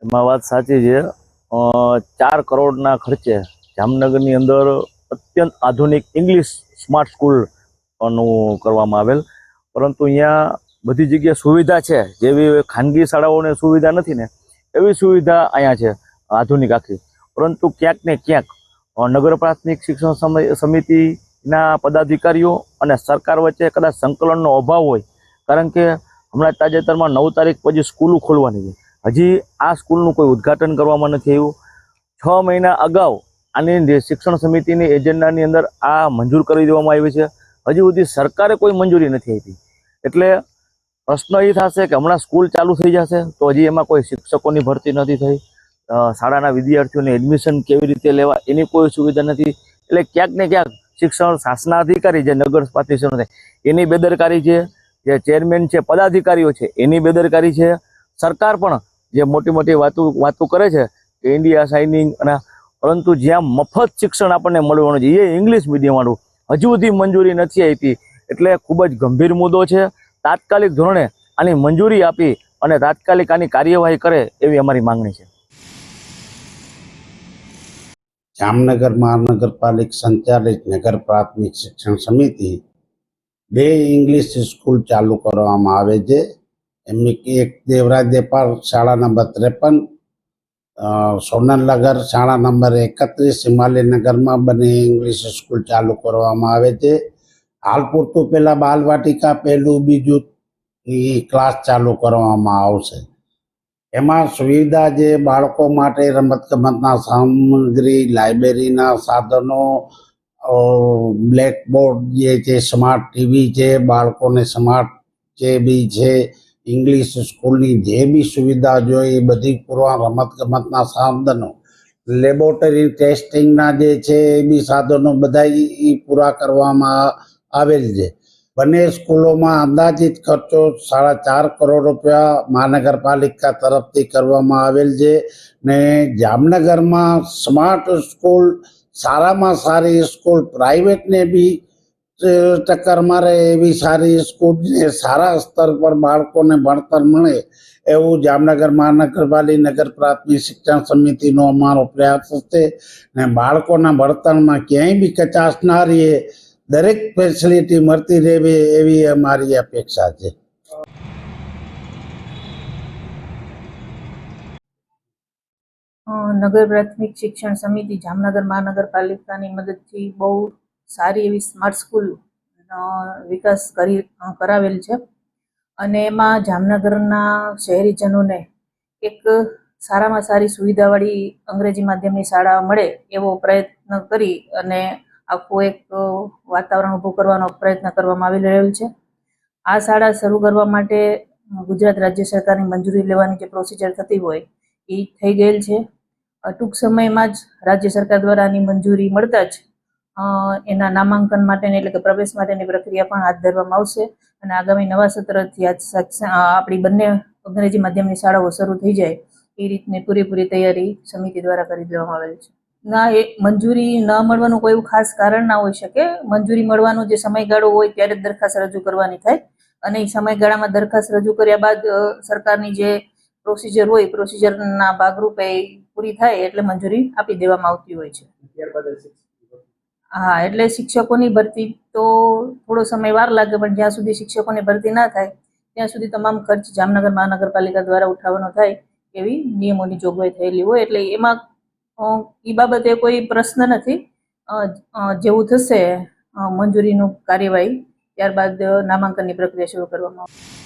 એમાં વાત સાચી છે। 4 કરોડના ખર્ચે જામનગરની અંદર અત્યંત આધુનિક ઇંગ્લિશ સ્માર્ટ સ્કૂલનું કરવામાં આવેલ, પરંતુ અહીંયા બધી જગ્યાએ સુવિધા છે, જેવી ખાનગી શાળાઓને સુવિધા નથી ને એવી સુવિધા અહીંયા છે આધુનિક આખી। પરંતુ ક્યાંક ને ક્યાંક નગર પ્રાથમિક શિક્ષણ સમિતિના પદાધિકારીઓ અને સરકાર વચ્ચે કદાચ સંકલનનો અભાવ હોય, કારણ કે હમણાં તાજેતરમાં 9 તારીખ પછી સ્કૂલો ખોલવાની છે, હજી આ સ્કૂલનું કોઈ ઉદ્ઘાટન કરવામાં નથી આવ્યું। 6 મહિના અગાઉ આની શિક્ષણ સમિતિની એજન્ડાની અંદર આ મંજૂર કરી દેવામાં આવી છે, હજી સુધી સરકારે કોઈ મંજૂરી નથી આપી। એટલે પ્રશ્ન એ થશે કે હમણાં સ્કૂલ ચાલુ થઈ જશે તો હજી એમાં કોઈ શિક્ષકોની ભરતી નથી થઈ, શાળાના વિદ્યાર્થીઓને એડમિશન કેવી રીતે લેવા એની કોઈ સુવિધા નથી। એટલે ક્યાંક ને ક્યાંક શિક્ષણ શાસનાધિકારી જે નગર પ્રાથમિક એની બેદરકારી છે, જે ચેરમેન છે, પદાધિકારીઓ છે એની બેદરકારી છે, સરકાર પણ જે મોટી મોટી વાતો કરે છે કે ઇન્ડિયા સાઇનિંગ અને, પરંતુ જ્યાં મફત શિક્ષણ આપણને મળવાનું છે એ ઇંગ્લિશ મીડિયમ વાળું હજુ સુધી મંજૂરી નથી આપી। એટલે ખૂબ જ ગંભીર મુદ્દો છે। તાત્કાલિક ધોરણે આની મંજૂરી આપી અને તાત્કાલિક આની કાર્યવાહી કરે એવી અમારી માંગણી છે। જામનગર મહાનગરપાલિકા સંચાલિત નગર પ્રાથમિક શિક્ષણ સમિતિ 2 ઇંગ્લિશ સ્કૂલ ચાલુ કરવામાં આવે છે। એમની એક દેવરાજ દેપાળ શાળા નંબર 53, સોનલનગર શાળા નંબર 31, હિમાલયનગરમાં બંને ઇંગ્લિશ સ્કૂલ ચાલુ કરવામાં આવે છે। હાલ પૂરતું પહેલાં બાલવાટિકા 1, 2 ક્લાસ ચાલુ કરવામાં આવશે। એમાં સુવિધા જે બાળકો માટે રમતગમતના સામગ્રી, લાઇબ્રેરીના સાધનો, બ્લેકબોર્ડ જે છે, સ્માર્ટ ટીવી છે, બાળકોને સ્માર્ટ જે બી છે, ઇંગ્લિશ સ્કૂલની જે બી સુવિધા જોઈએ એ બધી પૂરવા, રમતગમતના સાધનો, લેબોરેટરી ટેસ્ટિંગના જે છે એ બી સાધનો બધા એ પૂરા કરવામાં આવેલ છે। બંને સ્કૂલોમાં અંદાજિત ખર્ચો 4.5 કરોડ રૂપિયા મહાનગરપાલિકા તરફથી કરવામાં આવેલ છે ને જામનગરમાં સ્માર્ટ સ્કૂલ, સારામાં સારી સ્કૂલ, પ્રાઇવેટને બી ટક્કર મારે એવી સારી સ્કૂલ ને સારા સ્તર પર બાળકોને ભણતર મળે એવું જામનગર મહાનગરપાલિકા નગર પ્રાથમિક શિક્ષણ સમિતિનો અમારો પ્રયાસ છે ને બાળકોના ભણતરમાં ક્યાંય બી કચાશ ના રહે, દરેક ફેસિલિટી મળતી રહે એવી અમારી અપેક્ષા છે। નગર પ્રાથમિક શિક્ષણ સમિતિ જામનગર મહાનગરપાલિકાની મદદથી બહુ સારી એવી સ્માર્ટ સ્કૂલ વિકાસ કરાવેલ છે અને એમાં જામનગરના શહેરીજનોને એક સારામાં સારી સુવિધાવાળી અંગ્રેજી માધ્યમની શાળા મળે એવો પ્રયત્ન કરી અને આખું એક વાતાવરણ ઊભું કરવાનો પ્રયત્ન કરવામાં આવી રહ્યો છે। આ શાળા શરૂ કરવા માટે ગુજરાત રાજ્ય સરકારની મંજૂરી લેવાની જે પ્રોસિજર થતી હોય એ થઈ ગયેલ છે। ટૂંક સમયમાં જ રાજ્ય સરકાર દ્વારા આની મંજૂરી મળતા જ એના નામાંકન માટેની એટલે કે પ્રવેશ માટેની પ્રક્રિયા પણ હાથ ધરવામાં આવશે અને આગામી નવા સત્રથી આપણી બંને અંગ્રેજી માધ્યમની શાળાઓ શરૂ થઈ જાય એ રીતની પૂરેપૂરી તૈયારી સમિતિ દ્વારા કરી દેવામાં આવેલ છે। ના, એ મંજૂરી ન મળવાનું કોઈ એવું ખાસ કારણ ના હોઈ શકે। મંજૂરી મળવાનો જે સમયગાળો હોય ત્યારે જ દરખાસ્ત રજૂ કરવાની થાય અને એ સમયગાળામાં દરખાસ્ત રજૂ કર્યા બાદ સરકારની જે પ્રોસિજર હોય, પ્રોસિજરના ભાગરૂપે પૂરી થાય એટલે મંજૂરી આપી દેવામાં આવતી હોય છે। હા, એટલે શિક્ષકોની ભરતી તો થોડો સમય વાર લાગે, પણ જ્યાં સુધી શિક્ષકોની ભરતી ના થાય ત્યાં સુધી તમામ ખર્ચ જામનગર મહાનગરપાલિકા દ્વારા ઉઠાવવાનો થાય એવી નિયમોની જોગવાઈ થયેલી હોય, એટલે એમાં એ બાબતે કોઈ પ્રશ્ન નથી। જેવું થશે મંજૂરીનું કાર્યવાહી ત્યારબાદ નામાંકનની પ્રક્રિયા શરૂ કરવામાં આવશે।